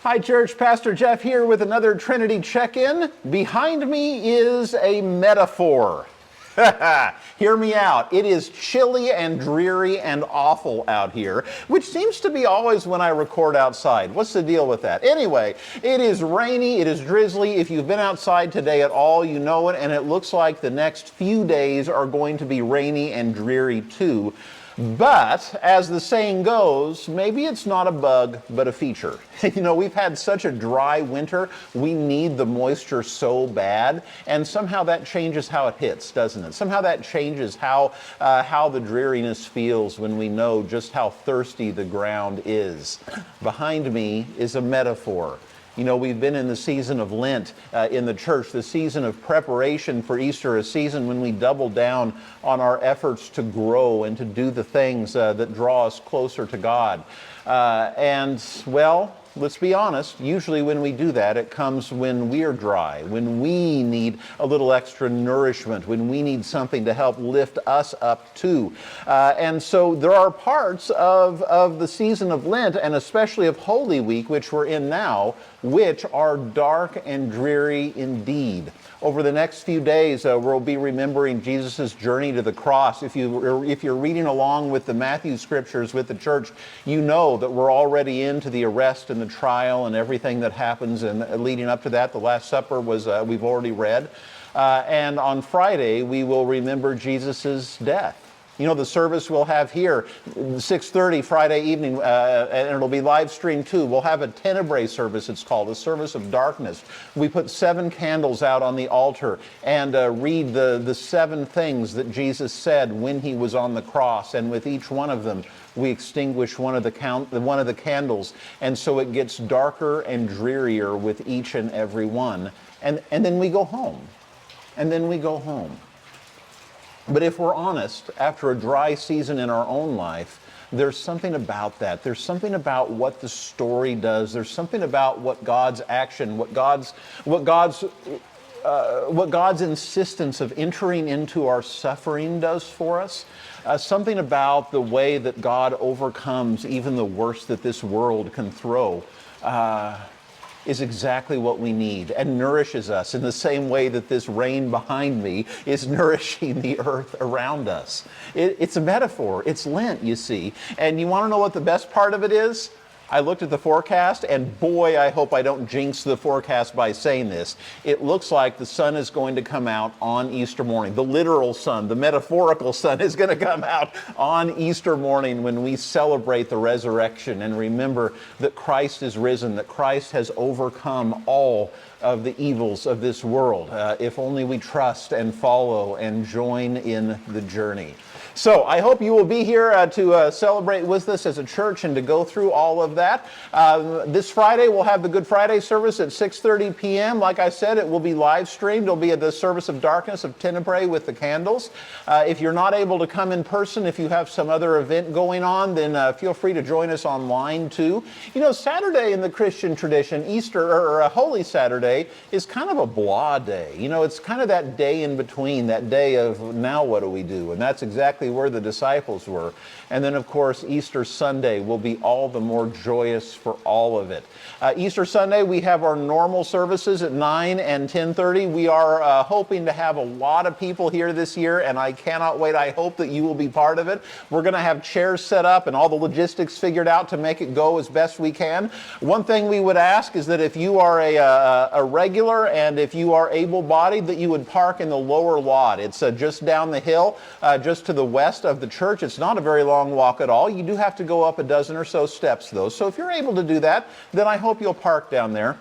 Hi church, Pastor Jeff here with another Trinity check-in. Behind me is a metaphor. Hear me out. It is chilly and dreary and awful out here, which seems to be always when I record outside. What's the deal with that? Anyway, it is rainy, it is drizzly. If you've been outside today at all, you know it, and it looks like the next few days are going to be rainy and dreary too. But, as the saying goes, maybe it's not a bug, but a feature. You know, we've had such a dry winter, we need the moisture so bad, and somehow that changes how it hits, doesn't it? Somehow that changes how the dreariness feels when we know just how thirsty the ground is. Behind me is a metaphor. You know, we've been in the season of Lent in the church, the season of preparation for Easter, a season when we double down on our efforts to grow and to do the things that draw us closer to God. Well, let's be honest, usually when we do that, it comes when we're dry, when we need a little extra nourishment, when we need something to help lift us up too. And so there are parts of the season of Lent, and especially of Holy Week, which we're in now, which are dark and dreary indeed. Over the next few days, we'll be remembering Jesus' journey to the cross. If you're reading along with the Matthew scriptures with the church, you know that we're already into the arrest and the trial and everything that happens, and leading up to that, the Last Supper was we've already read. And on Friday, we will remember Jesus' death. You know, the service we'll have here, 6:30 Friday evening, and it'll be live streamed too. We'll have a tenebrae service, it's called, a service of darkness. We put 7 candles out on the altar and read the 7 things that Jesus said when he was on the cross. And with each one of them, we extinguish one of the candles. And so it gets darker and drearier with each and every one. And then we go home. And then we go home. But if we're honest, after a dry season in our own life, there's something about that. There's something about what the story does. There's something about what God's action, what God's insistence of entering into our suffering does for us. Something about the way that God overcomes even the worst that this world can throw. Is exactly what we need and nourishes us in the same way that this rain behind me is nourishing the earth around us. It's a metaphor. It's Lent, you see. And you want to know what the best part of it is? I looked at the forecast, and boy, I hope I don't jinx the forecast by saying this. It looks like the sun is going to come out on Easter morning. The literal sun, the metaphorical sun is going to come out on Easter morning when we celebrate the resurrection and remember that Christ is risen, that Christ has overcome all of the evils of this world, if only we trust and follow and join in the journey. So I hope you will be here to celebrate with us as a church and to go through all of that. This Friday we'll have the Good Friday service at 6:30 p.m. Like I said, it will be live streamed. It'll be at the service of darkness of tenebrae with the candles. If you're not able to come in person, if you have some other event going on, then feel free to join us online too. You know, Saturday in the Christian tradition, Easter or Holy Saturday is kind of a blah day. You know, it's kind of that day in between, that day of now what do we do? And that's exactly where the disciples were. And then, of course, Easter Sunday will be all the more joyous for all of it. Easter Sunday, we have our normal services at 9 and 10:30. We are hoping to have a lot of people here this year, and I cannot wait. I hope that you will be part of it. We're going to have chairs set up and all the logistics figured out to make it go as best we can. One thing we would ask is that if you are a regular and if you are able-bodied, that you would park in the lower lot. It's just down the hill, just to the west of the church. It's not a very long walk at all. You do have to go up a dozen or so steps, though. So if you're able to do that, then I hope you'll park down there.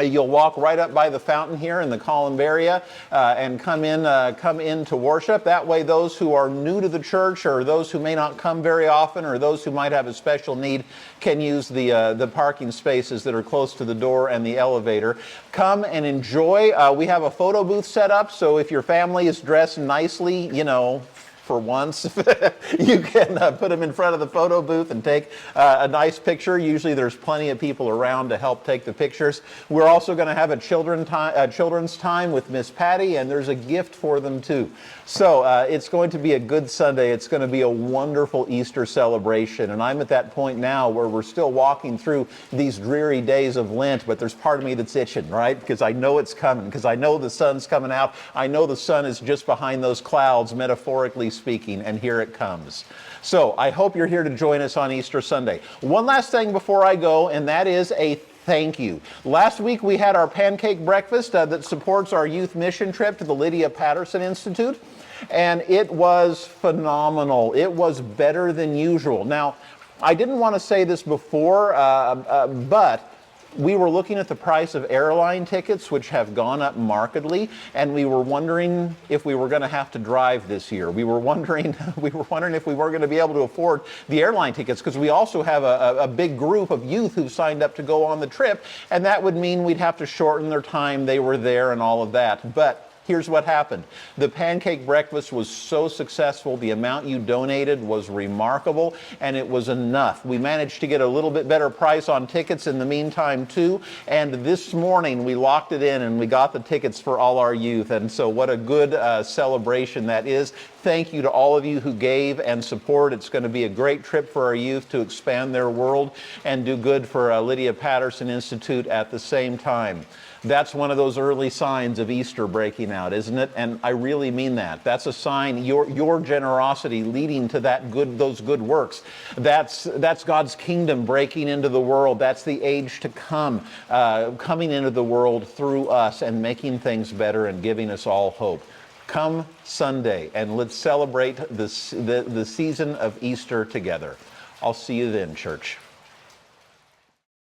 You'll walk right up by the fountain here in the Columbaria and come in to worship. That way those who are new to the church or those who may not come very often or those who might have a special need can use the parking spaces that are close to the door and the elevator. Come and enjoy. We have a photo booth set up, so if your family is dressed nicely, you know, for once. You can put them in front of the photo booth and take a nice picture. Usually there's plenty of people around to help take the pictures. We're also going to have a children's time with Miss Patty, and there's a gift for them too. So it's going to be a good Sunday. It's going to be a wonderful Easter celebration. And I'm at that point now where we're still walking through these dreary days of Lent, but there's part of me that's itching, right? Because I know it's coming, because I know the sun's coming out. I know the sun is just behind those clouds, metaphorically speaking, and here it comes. So I hope you're here to join us on Easter Sunday. One last thing before I go, and that is a thank you. Last week we had our pancake breakfast that supports our youth mission trip to the Lydia Patterson Institute, and it was phenomenal. It was better than usual. Now, I didn't want to say this before, but we were looking at the price of airline tickets, which have gone up markedly, and we were wondering if we were going to have to drive this year. We were wondering if we were going to be able to afford the airline tickets, because we also have a big group of youth who've signed up to go on the trip, and that would mean we'd have to shorten their time they were there and all of that. But here's what happened. The pancake breakfast was so successful, the amount you donated was remarkable, and it was enough. We managed to get a little bit better price on tickets in the meantime too, and this morning we locked it in and we got the tickets for all our youth, and so what a good celebration that is. Thank you to all of you who gave and support. It's going to be a great trip for our youth to expand their world and do good for Lydia Patterson Institute at the same time. That's one of those early signs of Easter breaking out, isn't it? And I really mean that. That's a sign, your generosity leading to those good works. That's God's kingdom breaking into the world. That's the age to come, coming into the world through us and making things better and giving us all hope. Come Sunday, and let's celebrate the season of Easter together. I'll see you then, church.